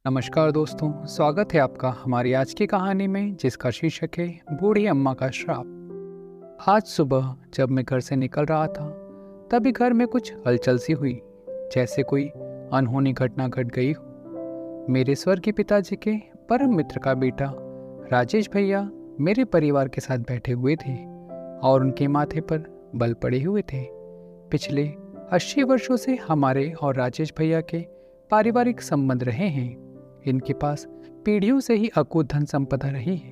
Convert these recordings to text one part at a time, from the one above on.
नमस्कार दोस्तों, स्वागत है आपका हमारी आज की कहानी में जिसका शीर्षक है बूढ़ी अम्मा का श्राप। आज सुबह जब मैं घर से निकल रहा था तभी घर में कुछ हलचल सी हुई, जैसे कोई अनहोनी घटना घट गई हो। मेरे स्वर्गीय पिताजी के परम मित्र का बेटा राजेश भैया मेरे परिवार के साथ बैठे हुए थे और उनके माथे पर बल पड़े हुए थे। पिछले 80 वर्षों से हमारे और राजेश भैया के पारिवारिक संबंध रहे हैं। इनके पास पीढ़ियों से ही अकूत धन संपदा रही है।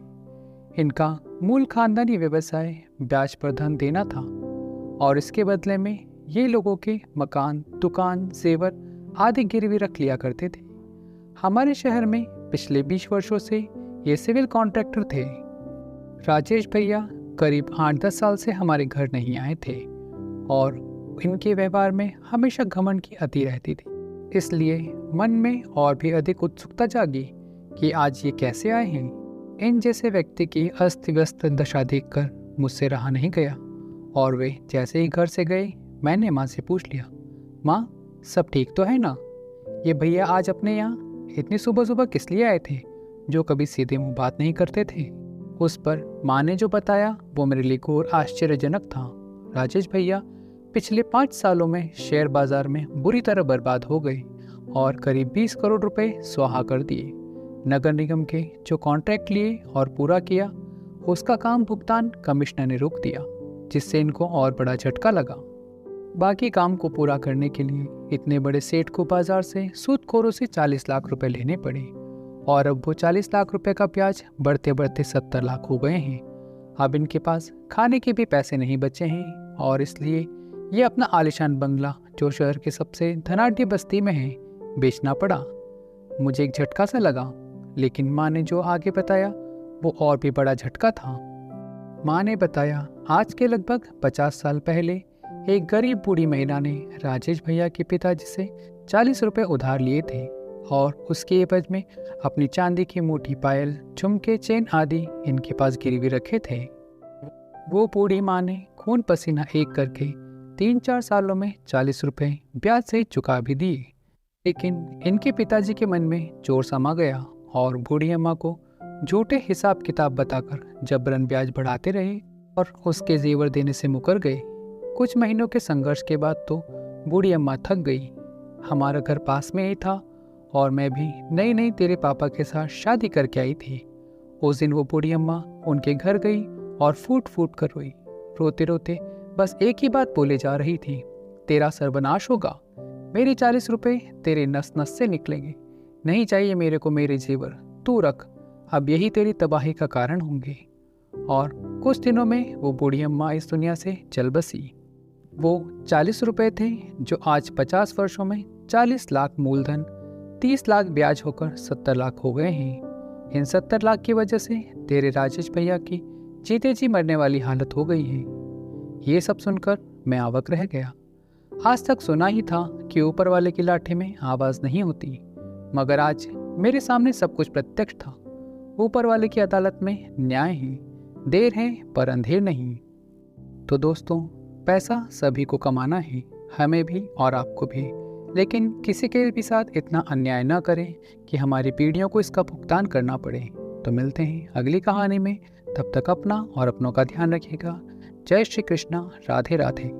इनका मूल खानदानी व्यवसाय ब्याज पर धन देना था और इसके बदले में ये लोगों के मकान, दुकान, जेवर आदि गिरवी रख लिया करते थे। हमारे शहर में पिछले 20 वर्षों से ये सिविल कॉन्ट्रैक्टर थे। राजेश भैया करीब 8-10 साल से हमारे घर नहीं आए थे और इनके व्यवहार में हमेशा घमंड की अति रहती थी। इसलिए मन में और भी अधिक उत्सुकता जागी कि आज ये कैसे आए हैं। इन जैसे व्यक्ति की अस्त व्यस्त दशा देखकर मुझसे रहा नहीं गया और वे जैसे ही घर से गए मैंने माँ से पूछ लिया, माँ सब ठीक तो है ना? ये भैया आज अपने यहाँ इतनी सुबह सुबह किस लिए आए थे, जो कभी सीधे मुँह बात नहीं करते थे। उस पर माँ ने जो बताया वो मेरे लिए घोर आश्चर्यजनक था। राजेश भैया पिछले 5 सालों में शेयर बाजार में बुरी तरह बर्बाद हो गए और करीब 20 करोड़ रुपए स्वाहा कर दिए। नगर निगम के जो कॉन्ट्रैक्ट लिए और पूरा किया उसका काम भुगतान कमिश्नर ने रोक दिया, जिससे इनको और बड़ा झटका लगा। बाकी काम को पूरा करने के लिए इतने बड़े सेठ को बाजार से सूदखोरों से 40 लाख रुपए लेने पड़े और अब वो 40 लाख रुपए का ब्याज बढ़ते बढ़ते 70 लाख हो गए हैं। अब इनके पास खाने के भी पैसे नहीं बचे हैं और इसलिए ये अपना आलिशान बंगला जो शहर के सबसे धनाढ्य बस्ती में है बेचना पड़ा। मुझे एक झटका सा लगा, लेकिन माँ ने जो आगे बताया वो और भी बड़ा झटका था। माँ ने बताया आज के लगभग 50 साल पहले एक गरीब बूढ़ी महिला ने राजेश भैया के पिताजी से 40 रुपए उधार लिए थे और उसके एवज में अपनी चांदी की मोटी पायल, झुमके, चेन आदि इनके पास गिरवी रखे थे। वो बूढ़ी माँ ने खून पसीना एक करके 3-4 सालों में 40 रुपए ब्याज सहित चुका भी दिए। लेकिन इनके पिताजी के मन में चोर समा गया और बूढ़ी अम्मा को झूठे हिसाब किताब बताकर जबरन ब्याज बढ़ाते रहे और उसके जेवर देने से मुकर गए। कुछ महीनों के संघर्ष के बाद तो बूढ़ी अम्मा थक गई। हमारा घर पास में ही था और मैं भी नई नई तेरे पापा के साथ शादी करके आई थी। उस दिन वो बूढ़ी अम्मा उनके घर गई और फूट फूट कर रोई। रोते रोते बस एक ही बात बोले जा रही थी, तेरा सर्वनाश होगा, मेरे 40 रुपए तेरे नस नस से निकलेंगे, नहीं चाहिए मेरे को मेरे जेवर, तू रख, अब यही तेरी तबाही का कारण होंगे। और कुछ दिनों में वो बूढ़ी अम्मा इस दुनिया से चल बसी। वो 40 रुपए थे जो आज 50 वर्षों में 40 लाख मूलधन, 30 लाख ब्याज होकर 70 लाख हो गए हैं। इन 70 लाख की वजह से तेरे राजेश भैया की जीते जी मरने वाली हालत हो गई है। ये सब सुनकर मैं अवाक रह गया। आज तक सुना ही था कि ऊपर वाले की लाठी में आवाज नहीं होती, मगर आज मेरे सामने सब कुछ प्रत्यक्ष था। ऊपर वाले की अदालत में न्याय है, देर है पर अंधेर नहीं। तो दोस्तों, पैसा सभी को कमाना है, हमें भी और आपको भी, लेकिन किसी के भी साथ इतना अन्याय न करें कि हमारी पीढ़ियों को इसका भुगतान करना पड़े। तो मिलते हैं अगली कहानी में, तब तक अपना और अपनों का ध्यान रखिएगा। जय श्री कृष्णा, राधे राधे।